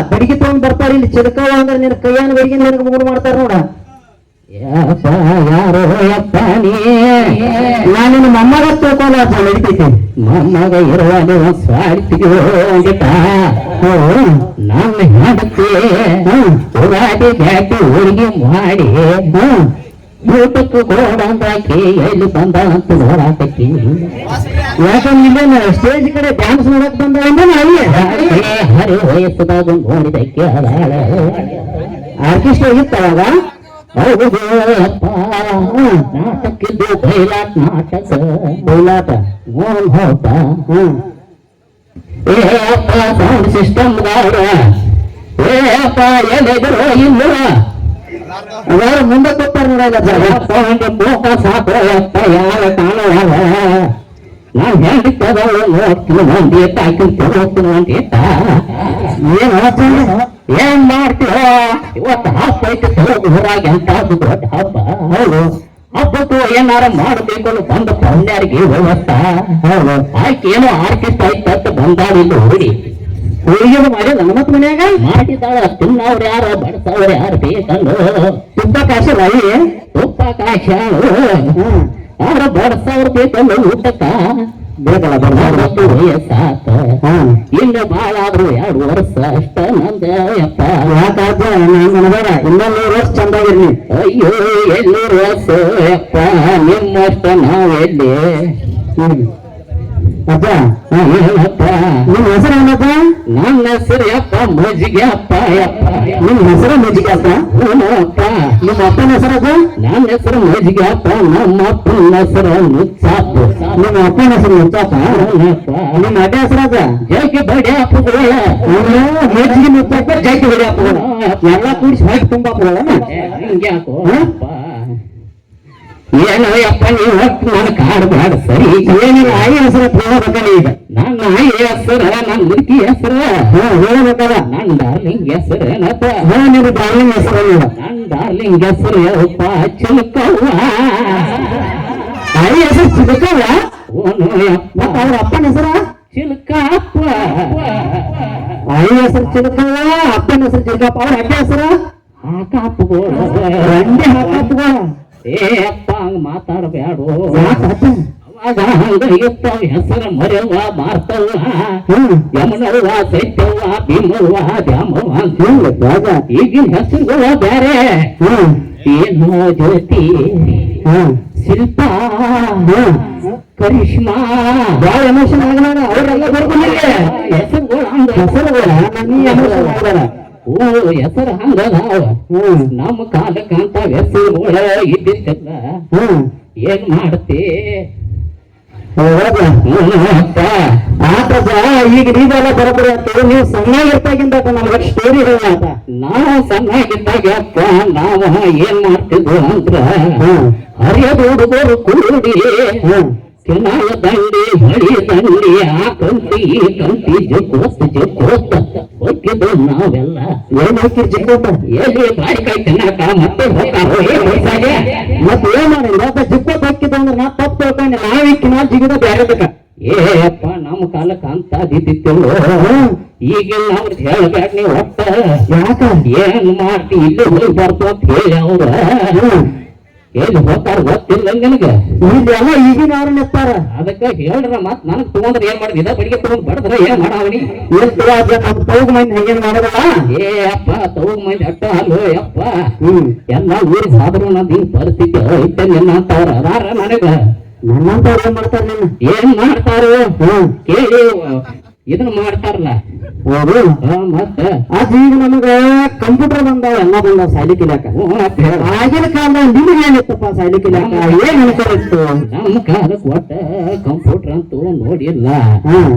ಬಡಿಗೆ ತಗೊಂಡ್ ಬರ್ತಾರ ಇಲ್ಲಿ ಚಿಲಕವ ಅಂದ್ರೆ ನಿನ್ನ ಕೈಯಾನ ಬಡಿಗೆ ನನಗೆ ಮೂರು ಮಾಡ್ತಾರ ನೋಡ. ಯಪ್ಪ ಯಾರೋ ಯಪ್ಪ ನೀ ನಾನಿನ್ನ ಮೊಮ್ಮಗ ತಿಳ್ಕೊಳ್ಳ ನಡಿತೈತಿ. ಮೊಮ್ಮಗ ಇರುವ ನೀವು ಸ್ವಾರ್ಥಿಗಿಟ ನನ್ನ ಹೆಂಡತಿ ಉಗಾಡಿ ಬ್ಯಾಟಿ ಹೋಳಿಗೆ ಮಾಡಿ ಊಟಕ್ಕೆ ಗೋಡಂದಾಕಿ ಎಲ್ಲಿ ಬಂದ ಅಂತ ನೋಡಾಕಿ. ಯಾಕಂದ್ರೆ ಸ್ಟೇಜ್ ಕಡೆ ಡ್ಯಾನ್ಸ್ ನೋಡಕ್ ಬಂದ ಹರಿ ವಯಸ್ಸದಾಗ ನೋಡಿದಕ್ಕೆ ಆರ್ಕೆಸ್ಟ್ರಾ ಹೋಗಿತ್ತವಾಗ. ಹೌದು ಅಪ್ಪ ನಾಟಕ್ಕಿದ್ದು ಬೈಲಾಟ ನಾಟಕ ಬೈಲಾಟ ಮೋಹನ್ ಹೋತ. ಏ ಅಪ್ಪ ಸೌಂಡ್ ಸಿಸ್ಟಮ್ ಏ ಅಪ್ಪ ಎಲ್ಲಿದ್ರು ಇಲ್ಲ ಅದಾರು ಮುಂದೆ ಕೊಟ್ಟಾರ ನೋಡಲ್ಲ ಮೋಕ ಸಾಕು ಅಪ್ಪ ಯಾರ ಕಾಣುವ ನಾನು ಹೇಳಿದ್ದವಳು ನೋಡ್ತೀನಿ ಮಂದಿ ತಾಕಿಂತ ಹೋಗ್ತೀನಿ ಅಂತ ಏನ್ ಮಾಡ್ತೀವ. ಇವತ್ತು ಹಬ್ಬ ಐತೆ ಊರಾಗಿ ಅಂತ ದೊಡ್ಡ ಹಬ್ಬ. ಹೌದು ಹಬ್ಬಕ್ಕೂ ಏನಾರ ಮಾಡಬೇಕು ಬಂದ ಪೌನ್ಯಾರಿಗೆ ವ್ಯವಸ್ಥೆ. ಹೌದು ಆಯ್ಕೆ ಏನೋ ಆರ್ಕೆಸ್ಟ್ರಾ ಐತತ್ ಬಂದಾಡಿಲ್ಲ ಹುಡಿ ಹುಡುಗಿದು ಮಾಡಿದ ನಮ್ಮತ್ ಮನ್ಯಾಗ ಮಾಡಿದಾಳ. ತಿನ್ನವ್ರು ಯಾರು ಬಡ್ಸವ್ರು ಯಾರು ಬೇಕಲ್ಲ. ತುಪ್ಪ ಕಾಶ ರೈ ತುಪ್ಪ ಕಾಶ ಅವ್ರ ಬಡ್ಸವ್ರು ಬೇಕಲ್ಲ ಊಟಕ್ಕ ಬೇಕಲ್ಲ. ಬಡ್ಸವ್ರು ವಯಸ್ಸಾತ ಇನ್ನು ಬಾಳ ಆದ್ರು 2 ವರ್ಷ ಅಷ್ಟ ನಂದ ಯಪ್ಪ. ಯಾಕಾದ ನನಬೇಡ ಇನ್ನೂ 100 ವರ್ಷ ಚಂದಾಗಿರ್ಲಿ. ಅಯ್ಯೋ 200 ವರ್ಷ ಯಪ್ಪ ನಿಮ್ಮಷ್ಟ ನಾವೆಲ್ಲಿ. ಅಪ್ಪ ಏನಪ್ಪ ನಿಮ್ ಹೆಸರು ಏನಪ್ಪ? ನನ್ನ ಹೆಸರು ಯಪ್ಪ ಮಜ್ಜಿಗೆ ಅಪ್ಪ. ಯಪ್ಪ ನಿಮ್ ಹೆಸರು ಮಜ್ಜಿಗೆ ಅಪ್ಪ? ಅಪ್ಪ ನಿಮ್ಮ ಅಪ್ಪನ ಹೆಸರಪ್ಪ? ನನ್ನ ಹೆಸರು ಮಜ್ಜಿಗೆ ಅಪ್ಪ. ನಮ್ಮ ಅಪ್ಪನ ಹೆಸರು ನುಚ್ಚಾಪ. ನಿಮ್ಮ ಅಪ್ಪನ ಹೆಸರು ನುಚ್ಚಾಪ? ನಿಮ್ಮ ಅಡ್ಡ ಹೆಸರಪ್ಪ? ಜೈಕಿ ಬಡಿ ಅಪ್ಪಗಳ ಮಜ್ಜಿಗೆ ನುಚ್ಚಾಪ ಜೈಕಿ ಬಡಿ ಅಪ್ಪಗಳು ಎಲ್ಲ ಕೂಡಿಸಿ ಹೊಯ್ತು ತುಂಬ ಅಪ್ಪಗಳ ಹಿಂಗೆ ಯಾಕೋ ಅಪ್ಪ. ಏನೋ ಯಪ್ಪ ನೀವು ಒಟ್ಟು ನನ್ನ ಕಾಡು ಬೇಡ ಸರಿ. ಏನಿಲ್ಲ ಆಯಿ ಹೆಸರು ಹೇಳಬೇಕಲ್ಲ ಈಗ. ನನ್ನ ಆಯಿ ಹೆಸರ ನನ್ನ ಮುದುಕಿ ಹೆಸರ ಹೇಳಬೇಕಲ್ಲ. ನನ್ನ ಡಾರ್ಲಿಂಗ್ ಹೆಸರು ಏನಪ್ಪ? ನೀವು ಡಾರ್ಲಿಂಗ್ ಹೆಸರು ನನ್ನ ಡಾರ್ಲಿಂಗ್ ಹೆಸರು ಯಪ್ಪ ಚಿಲಕವ್ವ. ಆಯಿ ಹೆಸರು ಚಿಲಕವ್ವ? ಯಪ್ಪ ಅವ್ರ ಅಪ್ಪನ ಹೆಸರ ಚಿಲಕಪ್ಪ. ಆಯಿ ಹೆಸರು ಚಿಲಕವ್ವ, ಅಪ್ಪನ ಹೆಸರು ಚಿಲಕಪ್ಪ. ಅವ್ರ ಅಡ್ಡ ಹೆಸರು ಹಾಕಪ್ಪಗಳು ರಂಡಿ ಹಾಕಪ್ಪಗಳು. ಏ ಅಪ್ಪ ಹಂಗ ಮಾತಾಡಬೇಡ. ಅವಾಗ ಹಂಗ ಇರ್ತಾವ ಹೆಸರು ಮರೆಯವ್ವ ಮಾರ್ತವ್ವ ಯಮನವ್ವ ಸೈತ್ಯವ್ವ ಭೀಮವ್ವ ದ್ಯಾಮವ್ವ ಅಂತ ಈಗಿನ ಹೆಸರುಗಳ ಬ್ಯಾರೆ. ಏನೋ ಜ್ಯೋತಿ ಶಿಲ್ಪ ಕರಿಷ್ಮಾ ಬಾಳ ಎಮೋಷನ್ ಆಗಲ್ಲ. ಅವರೆಲ್ಲ ಬರ್ಕೊಂಡಿಲ್ಲ ಹೆಸರುಗಳ ಹೆಸರುಗಳ ನನ್ನ ಎಮೋಷನ್ ಆಗಲ್ಲ. ಓ ಹೆಸರು ಹಂಗದ ನಮ್ಮ ಕಾಲಕ್ಕಂತ ಹೆಸರುಗಳ ಇದ್ದಿದ್ದಲ್ಲ. ಏನ್ ಮಾಡ್ತಿ ಆತದ ಈಗ ನೀವೆಲ್ಲ ಬರಬರಿ ಆಗ್ತದೆ. ನೀವು ಸಣ್ಣಾಗಿರ್ತಾಗಿಂದ ನಮ್ಗೆ ಸ್ಟೋರಿ ಹೇಳ. ನಾವು ಸಣ್ಣಾಗಿದ್ದಾಗ ಅಪ್ಪ ನಾವು ಏನ್ ಮಾಡ್ತಿದ್ವು ಅಂದ್ರ ಹರಿಯದ ಹುಡುಗರು ಕೂಡಿ ಕೆನಾಳ ದಂಡಿ ಮಳಿ ದಂಡಿ ಆ ಕಂತಿ ಈ ಕಂತಿ ಜಕೋತ್ ಜಕೋತ್ ಹೋಗಿದ್ದು ನಾವೆಲ್ಲ. ಏನ್ ಹೋಗ್ತಿರ್ ಜಕೋತ ಎಲ್ಲಿ ಬಾರಿಕಾಯಿ ತಿನ್ನಾಕ ಮತ್ತೆ ಹೋಗ್ತಾರೆ. ಮತ್ತೆ ಏನ್ ಮಾಡಿಲ್ಲ ಜಿಕ್ಕೋತ್ ಹೋಗ್ತಿದ್ದ ಅಂದ್ರೆ ನಾ ತಪ್ಪು ತಿಳ್ಕೊಂಡೆ. ನಾವಿಕ್ಕಿ ನಾ ಜಿಗಿದ ಬ್ಯಾರದಕ್ಕ. ಏ ಅಪ್ಪ ನಮ್ಮ ಕಾಲಕ್ಕೆ ಅಂತ ಅದಿದ್ದಿತ್ತೇಳು. ಈಗಿನ ಅವ್ರದ್ದು ಹೇಳ್ಬೇಡ ನೀವು ಒಟ್ಟ. ಯಾಕ ಏನ್ ಮಾಡ್ತಿ ಇಲ್ಲಿ ಹೋಗಿ ಬರ್ತು ಅಂತ ಹೇಳಿ ಅವ್ರ ಎಲ್ಲಿ ಹೋಗ್ತಾರ ಗೊತ್ತಿಲ್ಲ ನಿನಗೆ. ಇಲ್ಲೆಲ್ಲ ಈಗಿನ ಅವ್ರ ನಿಂತಾರ. ಅದಕ್ಕೆ ಹೇಳ್ರ ಮತ್ ನನಗ್ ತಗೊಂಡ್ರೆ ಏನ್ ಮಾಡಿದ ಇದ ಬಡಿಗೆ ತಗೊಂಡ್ ಬಡದ್ರ ಏನ್ ಮಾಡವನಿ ನಮ್ ತೌಗ್ ಮಂದಿ ಹಂಗೇನ್ ಮಾಡೋದಲ್ಲ. ಏ ಅಪ್ಪ ತೌಗ್ ಮಂದಿ ಅಟ್ಟ ಅಲ್ಲೋ ಯಪ್ಪ. ಎಲ್ಲ ಊರಿಗೆ ಸಾದ್ರು ನಂದು ಹಿಂಗ್ ಪರಿಸ್ಥಿತಿ ಐತೆ ನಿನ್ನ ಅಂತವ್ರ ಅದಾರ ನನಗ. ನನ್ನಂತವ್ರ ಏನ್ ಮಾಡ್ತಾರ ನಿನ್ನ ಏನ್ ಮಾಡ್ತಾರ ಕೇಳಿ ಇದನ್ನ ಮಾಡ್ತಾರಲ್ಲ. ಮತ್ತ ಅದ್ ಈಗ ನಮಗ ಕಂಪ್ಯೂಟರ್ ಬಂದಾವ ಎಲ್ಲ ಬಂದಾವ ಸಾಲಿ ಕಲಿಯಾಕ. ಆಗಿನ ಕಾಲದಾಗ ನಿಮ್ಗೆ ಏನಿತ್ತಪ್ಪ ಸಾಲಿ ಕಲಿಯಾಕ ಏನ್ ಅನ್ಕೊಂಡಿತ್ತು? ನಮ್ಮ ಕಾಲಕ್ಕೆ ಒಟ್ಟ ಕಂಪ್ಯೂಟರ್ ಅಂತೂ ನೋಡಿಲ್ಲ.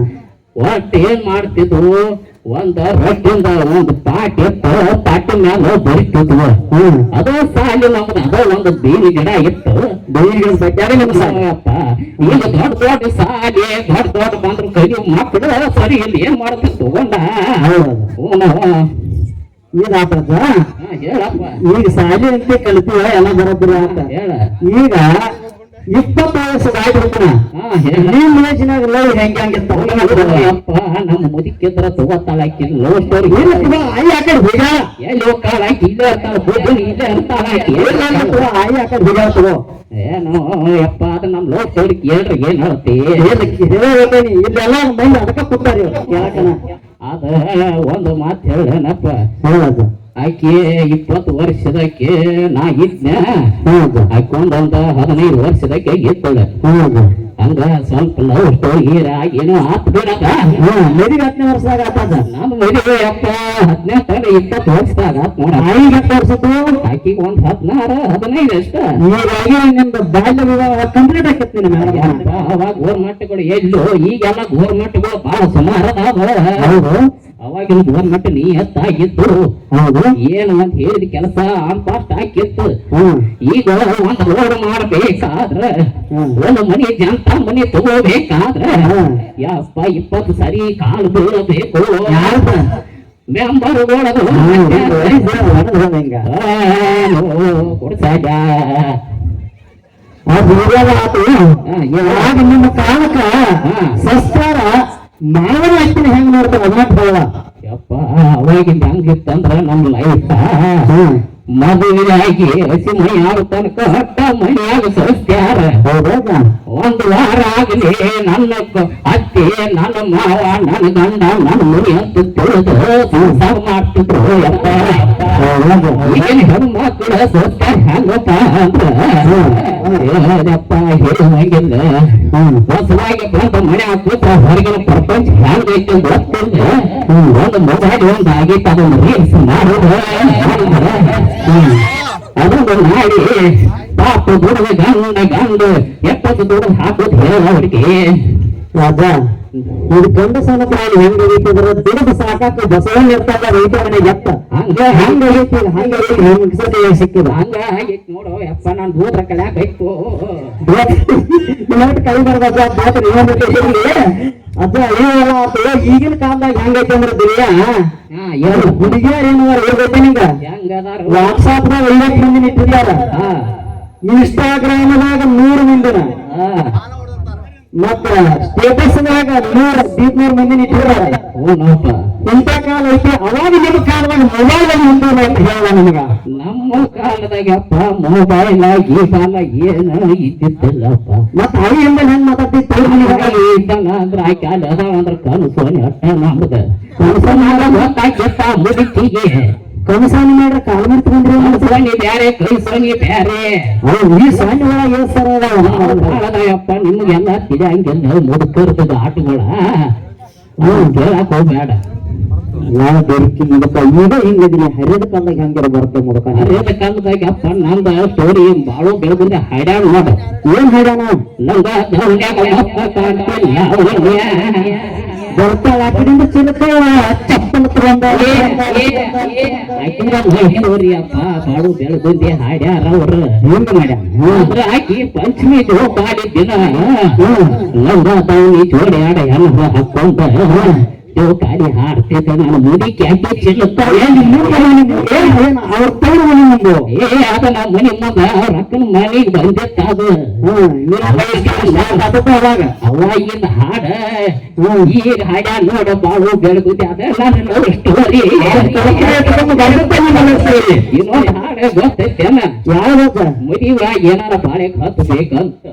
ಒಟ್ಟು ಏನ್ ಮಾಡ್ತಿದ್ವು ಒಂದ ರೊಟ್ಟಿಂದ ಒಂದು ಪಾಟಿ ಪಾಟಿ ಮ್ಯಾಲ ಬರಿತಿದ್ವು. ಅದ ಸಾಲಿ ನಮ್ದು ಅದ ಒಂದು ಬೇವಿನ ಗಿಡ ಇತ್ತು. ಬೇವಿನ ಗಿಡ ಬಡ್ಯಾಗ ನಿಮ್ ಸಾಲಪ್ಪ. ಈಗ ದೊಡ್ಡ ದೊಡ್ಡ ಸಾಲಿ ದೊಡ್ಡ ದೊಡ್ಡ ಬಂದ್ರು ಕಲಿ ಮಕ್ಕಳು ಸರಿ ಇಲ್ಲಿ ಏನ್ ಮಾಡ್ತೀವಿ ತಗೊಂಡ ಏನಾಗ್ತದ ಹೇಳಪ್ಪ. ಈಗ ಸಾಲಿ ಅಂತ ಕಲಿತೀವ ಎಲ್ಲ ಬರೋಬ್ಬರಿ ಅಂತ ಹೇಳ. ಈಗ 20 ವಯಸ್ಸು ಆಗ್ಬಿಡ್ತಾನ ನಿಮ್ ವಯಸ್ಸಿನಾಗ ಲವ್ ಹೆಂಗಿತ್ತ ಅಪ್ಪ ನಮ್ಮ ಮುದುಕಿದ್ರ ತಗೋತಾಳ ಆಕಿ ಲವ್ ಸ್ಟೋರಿ ಆಯಿ ಆಕಡೆ ಹುಡುಗ ಎಲ್ಲಿ ಹೋಗ್ತಾಳ ಆಕಿ ಇಲ್ಲೇ ಇರ್ತಾಳ ಇಲ್ಲೇ ಇರ್ತಾಳ ಆಕಿ ಆಯಿ ಆಕಡೆ ಹುಡುಗ ತಗೋ ಏನೋ ಯಪ್ಪ ಅದ ನಮ್ ಲವ್ ಸ್ಟೋರಿ ಕೇಳ್ರಿ ಏನ್ ಹೇಳ್ತಿ ಇಲ್ಲೆಲ್ಲ ಮಂದಿ ಅದಕ್ಕ ಕೂತಾರಿ ಯಾಕನ ಅದ ಒಂದು ಮಾತು ಹೇಳೇನಪ್ಪ ಆಕೆ 20 ವರ್ಷದಕ್ಕೆ ನಾ ಇದ್ನ ಆಕೆ ಒಂದೊಂದ 15 ವರ್ಷದಕ್ಕೆ ಇದ್ದಳ ಹಂಗ ಸ್ವಲ್ಪ ಲವ್ ಸ್ಟೋರಿ ಏನೋ ಆತ್ ಬಿಡದ ಮದುವೆ 10ನೇ ವರ್ಷದಾಗ ಆತದ ನಾನು ಮದುವೆ ಅಪ್ಪ 18 20 ವರ್ಷದಾಗ ಆತ್ ನೋಡ ಆಯಿಗೆ 10 ವರ್ಷದ್ದು ಆಕಿಗೆ ಒಂದ್ 16 15 ಅಷ್ಟ ಹೀಗಾಗಿ ನಿಮ್ದು ಬಾಲ್ಯ ವಿವಾಹ ಕಂಪ್ಲೀಟ್ ಆಕೈತಿ ನಿನ್ನ ಮೇಡಮ್ ಅವಾಗ ಗೋರ್ಮೆಂಟ್ಗಳು ಎಲ್ಲೋ ಈಗೆಲ್ಲ ಗೋರ್ಮೆಂಟ್ಗಳು ಬಹಳ ಸುಮಾರು ಹೌದು ಅವಾಗಿನ ಗೋರ್ಮೆಂಟ್ ನೀ ಎತ್ತಾಗಿತ್ತು ಹೌದು ಏನು ಅಂತ ಹೇಳಿದ ಕೆಲಸ ಆನ್ ಫಾಸ್ಟ್ ಹಾಕಿತ್ತು ಈಗ ಒಂದ್ ರೋಡ್ ಮಾಡ್ಬೇಕಾದ್ರ ಒಂದು ಮನಿ ಜಂತ ಮನಿ ತಗೋಬೇಕಾದ್ರ ಯಪ್ಪ 20 ಸರಿ ಕಾಲು ಬೀಳಬೇಕು ಮೆಂಬರ್ಗಳದು ಕೊಡ್ಸಾಗ ಆಗ ನಿಮ್ಮ ಕಾಲಕ್ಕ ಸಂಸ್ಕಾರ ಮಾವನ ಹಚ್ಚಿನ ಹೆಂಗ್ ನೋಡ್ತಾವ ಯಪ್ಪ ಅವಾಗಿಂದ ಹೆಂಗಿತ್ತಂದ್ರ ನಮ್ ಲೈಫ್ ಮದುವೆಯಾಗಿ ಹಸಿ ಮೈ ಆಗ ತನಕ ಹಟ್ಟ ಮನೆಯಾಗ ಸಸ್ತ್ಯಾರ ಒಂದು ವಾರ ಆಗಲಿ ನನ್ನ ಅತ್ತೆ ನನ್ನ ಮಾವ ನನ್ನ ಗಂಡ ನನ್ನ ಮನಿ ಅಂತ ತಿಳಿದು ಸಂಸಾರ ಮಾಡ್ತಿದ್ರು ಯಪ್ಪ ಈಗಿನ ಹೆಣ್ಮಕ್ಳ ಸಸ್ತ್ಯಾರ ಹೆಂಗಪ್ಪ ಅಂದ್ರ ಯಪ್ಪ ಹೇಳುವಂಗಿಲ್ಲ ಹೊಸವಾಗಿ ಬಂದ ಮನೆ ಕೂತ ಹೊರಗಿನ ಪ್ರಪಂಚ ಹೆಂಗೈತಿ ಗೊತ್ತಿಲ್ಲ ಒಂದು ಮೊಬೈಲ್ ಒಂದು ಆಗೈತೆ ಅದೊಂದು ರೀಲ್ಸ್ ಮಾಡೋದು ಅದೊಂದು ಮಾಡಿ ಪಾಪ ದುಡ್ದ ಗಂಡು 70 ದುಡ್ದು ಹಾಕೋದು ಹೇಳೋರಿಗೆ ರಾಜ ಇದು ಗಂಡ ಸಣ್ಣ ಪ್ರಾಣಿ ಹೆಂಗ ಆಗೈತಿದ್ರ ದುಡ್ದು ಸಾಕಾಕ ಬಸವಣ್ಣ ಇರ್ತಾಗ ರೈತ ಮನೆಗೆ ಎತ್ತ ಹಂಗ ಆಗೈತಿ ಹಂಗ ಸಿಕ್ಕಿದ ಹಂಗ ಆಗೈತಿ ನೋಡು ಯಪ್ಪ ನಾನು ದೂರ ಕಳ್ಯಾಕೈತು ಕೈ ಬರ್ದ ಅದ ಏನೆಲ್ಲ ಆತು ಈಗಿನ ಕಾಲದಾಗ ಹೆಂಗೈತಿ ಅಂದ್ರೆ ದುನಿಯಾ ಹುಡುಗಿಯರ್ ಏನಾರ ಹೇಳ್ಬೇಕು ನಿಂಗ ವಾಟ್ಸಾಪ್ದಾಗ 50 ಮಂದಿನ ಇಟ್ಟಿರ್ಯಾರ ಇನ್ಸ್ಟಾಗ್ರಾಮ್ದಾಗ 100 ಮಂದಿನ ಮತ್ತ ಸ್ಟೇಟಸ್ನಾಗ 100 ಮಂದಿನ ಇಟ್ಟಿರ್ಯಾರ ಇಂಥ ಕಾಲ ಐತಿ ಅವಾಗ ನಿಮ್ಮ ಕಾಲದಾಗ ಮೊಬೈಲ್ ಮುಂದೆ ಹೇಳ ನಿಮಗ ನಮ್ಮ ಕಾಲದಾಗಪ್ಪ ಮೊಬೈಲ್ ಗೀಬಾಲ ಏನು ಇದ್ದಿದ್ದಿಲ್ಲಪ್ಪ ಮತ್ತ ಅವಿಯಿಂದ ಹೆಂಗ್ ಮಾತಾಡ್ತಿತ್ತು ಇದ್ದಾನ ಅಂದ್ರ ಆ ಕಾಲ ಅದಾವ ಅಂದ್ರ ಕನಸೋನಿ ಅಟ್ಟ ನಮ್ದ ಕನಸನಾಗ ಗೊತ್ತಾಗ್ಯಪ್ಪ ಮುದುಕಿಗೆ ಕನಸಾನಿ ಮಾಡ್ರ ಕಾಲ ಮಾಡ್ತಂದ್ರಿ ಸೋನಿ ಬ್ಯಾರೆ ಕೈ ಸೋನಿ ಬ್ಯಾರೆ ಈ ಸಣ್ಣ ಒಳಗೆ ಅದಾಯಪ್ಪ ನಿಮ್ಗೆಲ್ಲ ತಿಳಿಯಂಗಿಲ್ಲ ಮುದುಕರ್ತದ ಆಟಗಳ ಕೇಳಕ್ ಹೋಗ್ಬೇಡ ಯಾವ ಬೆರಕಿ ಮುದಕ ಈಗ ಹಿಂಗದಿಲ್ಲ ಹರಿಯದ ಕಾಲದಾಗ ಹೆಂಗಾರ ಬರ್ತದೆ ಮುದಕ ಹರಿಯದ ಕಾಲದಾಗ ಅಪ್ಪ ನಂದ ಸ್ಟೋರಿ ಬಾಳು ಬೆಳಗುಂದ ಹಾಡ್ಯಾಣ ನೋಡ ಏನ್ ಹಾಡ್ಯಾನ ನಂಗ ಬರ್ತಾಳ ಆ ಕಡೆಯಿಂದ ಚಿಲಕ ಚಪ್ಪಲ್ ತಗೊಂಡ ಸ್ಟೋರಿ ಅಪ್ಪ ಬಾಳು ಬೆಳಗುಂದಿ ಹಾಡ್ಯಾರ ಅವ್ರ ಹೆಂಗ ಮಾಡ್ಯಾರ ಆಕಿ ಪಂಚಮಿ ಜೋಪಾಡಿ ದಿನ ನಂಗ ದೌನಿ ಜೋಡಿ ಆಡ ಹೆಣ್ಣು ಹಾಕೊಂಡ ಕಾಡಿ ಹಾಡ್ತಿದ್ದ ನಾನು ಮುಡಿಕೆ ಹಾಕಿ ಚಿಲ್ಲುತ್ತಾಳೆ ಅವ್ರ ತೋರು ಮನೆ ಮುಂದೆ ಅದ ನಮ್ಮ ಮನೆ ಮುಂದ ಅವ್ರ ಅಕ್ಕನ ಮನೆಗೆ ಬಂದಿತ್ತ ಅದು ಅವಾಗಿಂದ ಹಾಡ ಈಗ ಹಾಡ ನೋಡ ಬಾಳು ಬೆಳಗುದಿ ಅದೆಲ್ಲ ನನ್ನ ಸ್ಟೋರಿ ಇನ್ನೊಂದು ಹಾಡ ಗೊತ್ತೈತೇನ ಯಾವ್ದ ಮದುವೆ ಏನಾರ ಬಾಳೆ ಹತ್ಬೇಕಂತ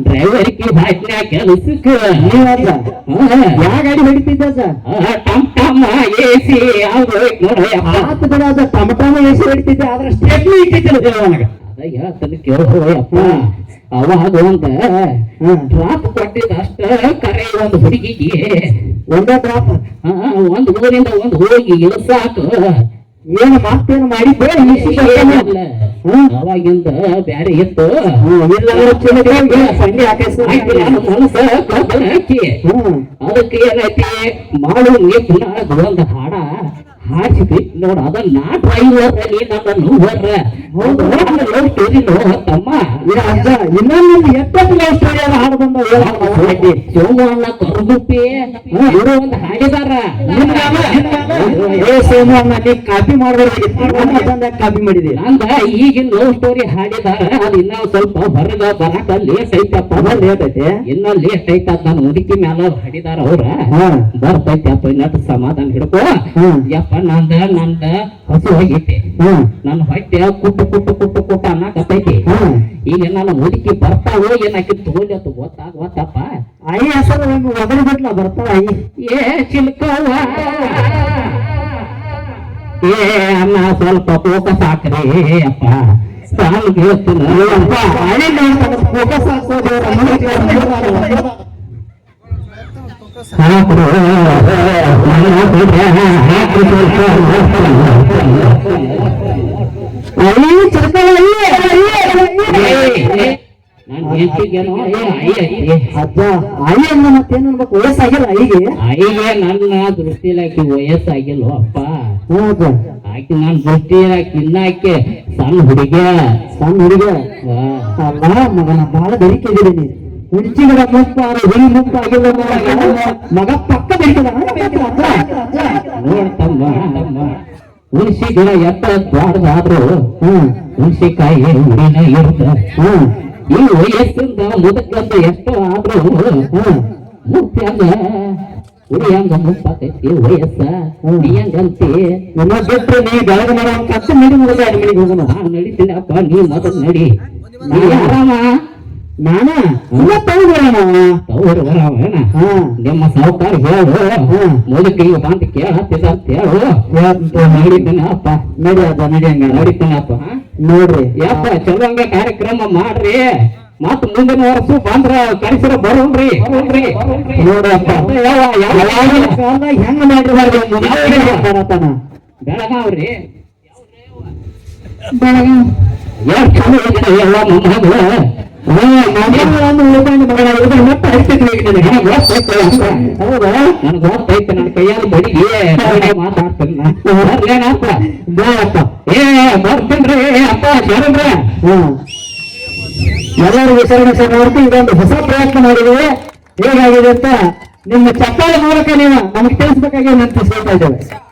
ಡ್ರೈವರ್ಗೆ ಭಾಷಣ ಕೆಲಸಕ್ಕೆ ಯಾವ ಗಾಡಿ ಹೊಡಿತಿದ್ದ ಟಮ್ ಟಮ್ ಎಸಿ ಯಾವ್ದು ನೋಡ ಆತ ಬರೋದ ಟಮಟಮ ಎಸಿ ಹೊಡಿತಿದ್ದೆ ಆದ್ರೆ ಸ್ಟೇಟ್ಲಿ ಇಟ್ಟಿದ್ದ ನನಗ ಅದ ಹೇಳ್ತಾನೆ ಕೇಳೋಯಪ್ಪ ಅವಾಗ ಒಂದ ಡ್ರಾಪ್ ಕೊಟ್ಟಿದ್ದ ಅಷ್ಟ ಕರೆ ಒಂದು ಹುಡುಗಿಗೆ ಒಂದೇ ಡ್ರಾಪ್ ಒಂದು ಊರಿಂದ ಒಂದು ಹೋಗಿ ಇಳಿಸಾಕ ಏನು ಮತ್ತೇನು ಮಾಡಿದ್ದೆ ಅವಾಗಿಂದ ಬ್ಯಾರೆ ಇತ್ತು ಹಾಕಿ ಅದಕ್ಕೆ ಏನೈತಿ ಮಾಡು ನೀ ಪುನಃ ಒಂದು ಹಾಡ ಹಾಕಿದ್ವಿ ನೋಡ ಅದ ನಾ ಡ್ರೈವರ್ ನೀ ನನ್ನ ಲವ್ ಸ್ಟೋರಿ ತಮ್ಮ ಅಜ್ಜ ಇನ್ನೊಂದು ಎಷ್ಟೊತ್ತು ಲವ್ ಸ್ಟೋರಿ ಹಾಡು ಬಂದ ಸೋಮಣ್ಣ ಕರುಗುಪ್ಪಿ ಇವರು ಒಂದು ಹಾಡಿದಾರ ಸೋಮಣ್ಣ ನೀ ಕಾಪಿ ಮಾಡ್ಬೋದು ಕಾಪಿ ಮಾಡಿದೆ ನಂದ ಈಗಿನ ಲವ್ ಸ್ಟೋರಿ ಹಾಡಿದಾರ ಅದು ಇನ್ನ ಸ್ವಲ್ಪ ಹೊರಗ ಬರಾಕ ಲೇಟ್ ಐತಪ್ಪ ಲೇಟ್ ಐತೆ ಇನ್ನ ಲೇಟ್ ಐತ ನಾನು ಹುಡುಕಿ ಮ್ಯಾಲ ಹಾಡಿದಾರ ಅವ್ರ ಬರ್ತೈತಿ ಅಪ್ಪ ಇನ್ನಷ್ಟು ಸಮಾಧಾನ ಹಿಡ್ಕೋ ಯಪ್ಪ ನಂದ ಹಸು ಹೋಗೈತಿ ನನ್ನ ಹೊಟ್ಟೆ ಕುಟ್ಟು ಕುಟ್ಟು ಕುಟ್ಟು ಕುಟ್ಟ ಅನ್ನಕತ್ತೈತಿ ಈಗ ನನ್ನ ಮುದುಕಿ ಬರ್ತಾವೋ ಏನಾಕಿ ತಗೊಂಡಿ ಅಂತ ಗೊತ್ತಪ್ಪ ಐ ಹೆಸರು ಒದರಿ ಬಿಟ್ಲ ಬರ್ತಾವ ಐ ಏ ಚಿಲ್ಕವ್ವ ಏ ಅನ್ನ ಸ್ವಲ್ಪ ಫೋಕಸ್ ಹಾಕ್ರಿ ಅಪ್ಪ ಸಾಲು ಹೇಳ್ತೀನಿ ಫೋಕಸ್ ಹಾಕೋದು ಅಜ್ಜ ಆಯಿ ಅಂದ ಮತ್ತೇನ್ ಅನ್ಬೇಕು ವಯಸ್ಸಾಗಿಲ್ಲ ಐಗೆ ಐಗೆ ನನ್ನ ದೃಷ್ಟಿಲಿ ಆಕಿ ವಯಸ್ಸಾಗಿಲ್ಲ ಅಪ್ಪ ಹೌದು ಆಕಿ ನನ್ನ ದೃಷ್ಟಿಲಿ ಆಕಿ ಇನ್ನ ಆಕೆ ಸಣ್ಣ ಹುಡುಗ ಅಲ್ಲ ಮಗನ ಬಹಳ ಬೆರಿಕೆ ಇದೀನಿ ಹುಂಚಿಗಳ ಮುಕ್ತ ಹುಳಿ ಮುಕ್ತ ಆಗಿಲ್ಲ ಮಗ ಪಕ್ಕ ಬೆರಿಕದ ನೋಡ್ತಮ್ಮ ಹುಣಸಿ ಗಿಡ ಎತ್ತ ಬಾರ್ದಾದ್ರು ಹುಣಸಿಕಾಯಿ ಹುಡಿನ ಇರುತ್ತ ಈ ವಯಸ್ಸಿಂದ ಮುದಕ್ಕಂತ ಎಷ್ಟೋ ಆದ್ರೂ ಮುಕ್ತಿ ಹಂಗ ಹುಡಿ ಹಂಗ ಮುಪ್ಪಾಕೈತಿ ವಯಸ್ಸ ನೀ ಹಂಗಂತಿ ನಿಮ್ಮ ಬಿಟ್ರೆ ನೀ ಬೆಳಗ್ಗೆ ಮಾಡೋ ಕಷ್ಟ ನಡಿ ಮುಗಿದ ಮನೆಗೆ ಹೋಗೋಣ ನಡಿತೀನಿ ಅಪ್ಪ ನೀ ಮೊದಲು ನಡಿ ನೀ ಆರಾಮ ನಾನ ತವರು ನಿಮ್ಮ ಸಾವುಕಾರ ಹೇಳು ಮುದುಕಿಗೆ ಬಂದು ಕೇಳತ್ತಿದ ಅಂತ ಹೇಳು ನಡಿತೀನಿ ಅಪ್ಪ ನಡಿ ಅದ ನಡಿ ಹಂಗ ನಡಿತೀನಿ ಅಪ್ಪ ನೋಡ್ರಿ ಯಪ್ಪ ಚಲೋ ಹಂಗ ಕಾರ್ಯಕ್ರಮ ಮಾಡ್ರಿ ಮತ್ ಮುಂದಿನ ವರ್ಷ ಬಂದ್ರ ಕಳಿಸಿರ ಬರೋಣ್ರಿ ನೋಡಪ್ಪ ಹೆಂಗ ಮಾಡಿರ್ಬಾರ್ದು ಬೆಳಗಾವ್ರಿ ಎಷ್ಟು ಚಲೋ ಎಲ್ಲ ಮೊಮ್ಮಗಳು ಹೌದಾ ನನ್ಗೆ ಗೊತ್ತೈತೆ ನನ್ನ ಕೈಯಲ್ಲಿ ಬಡಿಗೆ ಮಾತಾಡ್ತೇನಪ್ಪ ಏ ಬರ್ತೇನ್ರಿ ಅಪ್ಪ ಶರಣ್ರ ಎಲ್ಲರಿಗೂ ನೋಡ್ತಿ ಇದೊಂದು ಹೊಸ ಪ್ರಯತ್ನ ಮಾಡಿದ್ದೀವಿ ಹೇಗಾಗಿದೆ ಅಂತ ನಿಮ್ಮ ಚಪ್ಪಾಳೆ ಮೂಲಕ ನೀವು ನಮಗೆ ತಿಳಿಸ್ಬೇಕಾಗಿ ನಾನು ತಿಳಿಸ್ಕೊಳ್ತಾ ಇದ್ದೇವೆ